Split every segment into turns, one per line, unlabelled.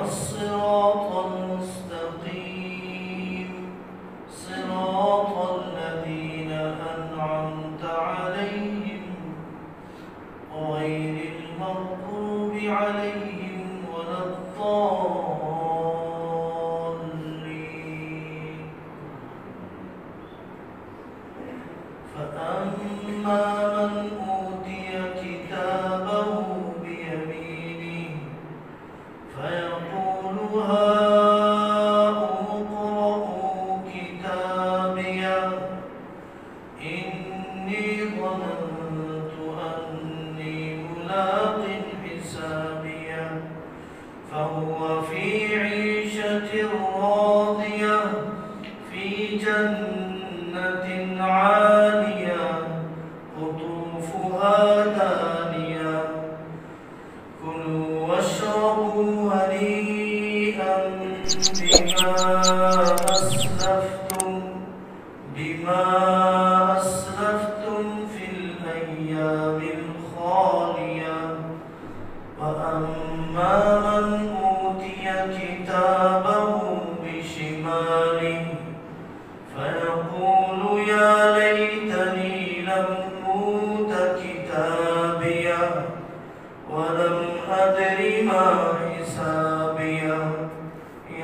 الصراط المستقيم صراط الذين أنعمت عليهم غير المغضوب عليهم ولا الضالين. فأما من أوتي كتابه بيمينه فيقول هاؤم اقرءوا كتابيه إني ظننت أني ملاق حسابيه فهو في عيشة راضية في جنة عالية قطوفها دانية كلوا واشربوا هنيئا بما أسلفتم في الأيام الخالية. وأما من أوتي كتابه بشماله فيقول يا ليتني لم أوت كتابيه ولم أدر ما حسابيه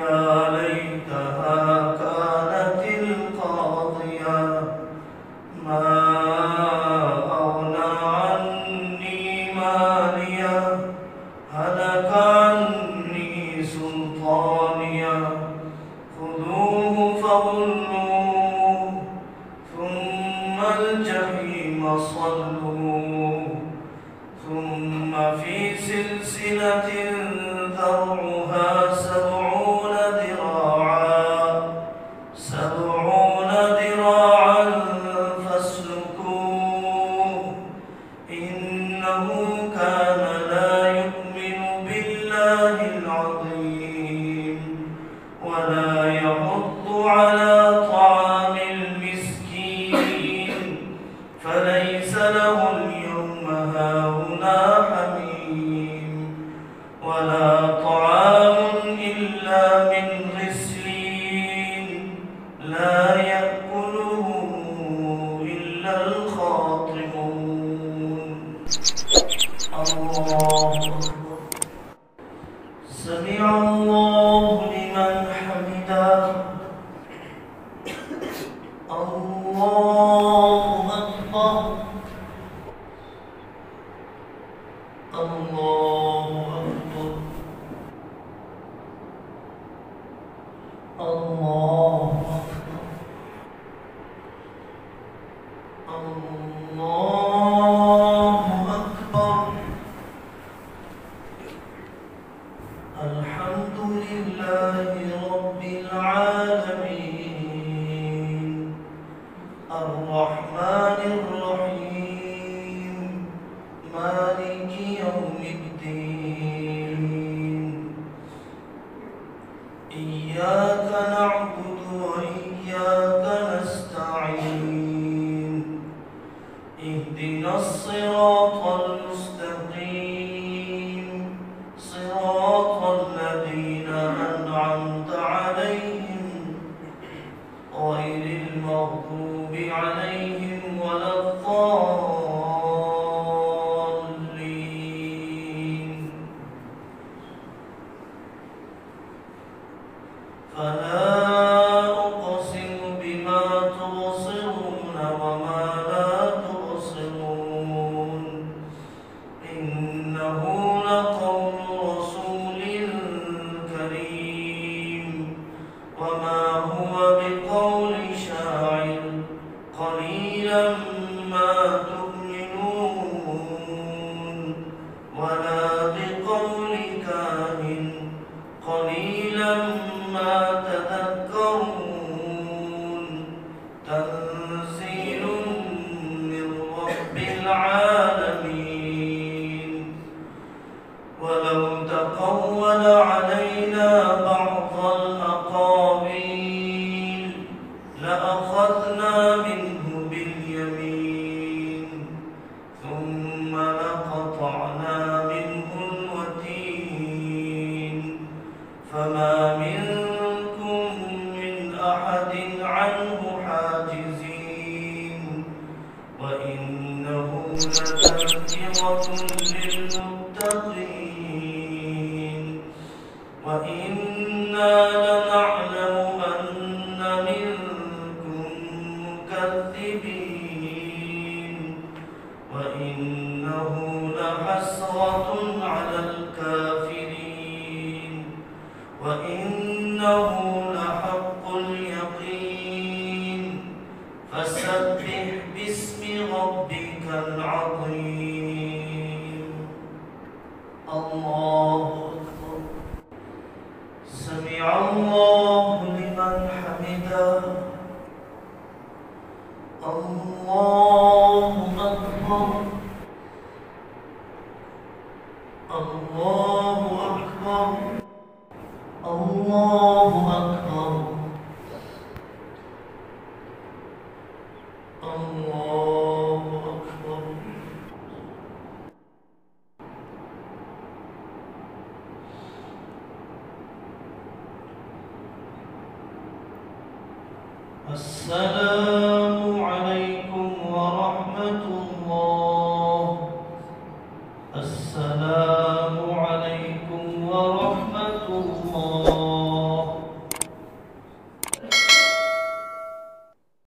يا ليتها كانت القاضية ما أغنى عني ماليه هلك عني سلطانيه خذوه فغلوه ثم الجحيم صلوه ثم في سلسلة ذرعها 70 ذراعا فاسلكوه إنه كان لا يؤمن بالله العظيم ولا يحض على طعام المسكين فليس له اليوم هاهنا حميم ولا طعام إلا من غسلين لا يأكله إلا الخاطئون. الله أكبر. سمع الله لمن حمده. الله أكبر. الله أكبر. الله أكبر. الله أكبر. الحمد لله رب العالمين الرحمن الرحيم مالك يوم الدين إياك نعبد وإياك نستعين اهدنا الصراط المستقيم صراط الذين أنعمت عليهم غير المغضوب عليهم ولا الضالين. فلا أقسم بما تبصرون وما لا تبصرون إنه لقول رسول كريم وما هو بقول شاعر قليلا ما تؤمنون ولا بقول كاهن قليلا ما تذكرون تنزيل من رب العالمين. ولو تقول علينا بعض الأقاويل لأخذنا منه باليمين ثم لقطعنا منه الوتين فما منكم من أحد عنه حاجزين وإنه لتذكرة للمتقين وإنا لنعلم أن منكم مكذبين وإنه لحسرة على الكافرين وإنه لحق اليقين فسبح باسم ربك العظيم. الله أكبر. سمع الله لمن حمده. الله أكبر. الله أكبر. الله أكبر. الله أكبر. السلام عليكم ورحمة الله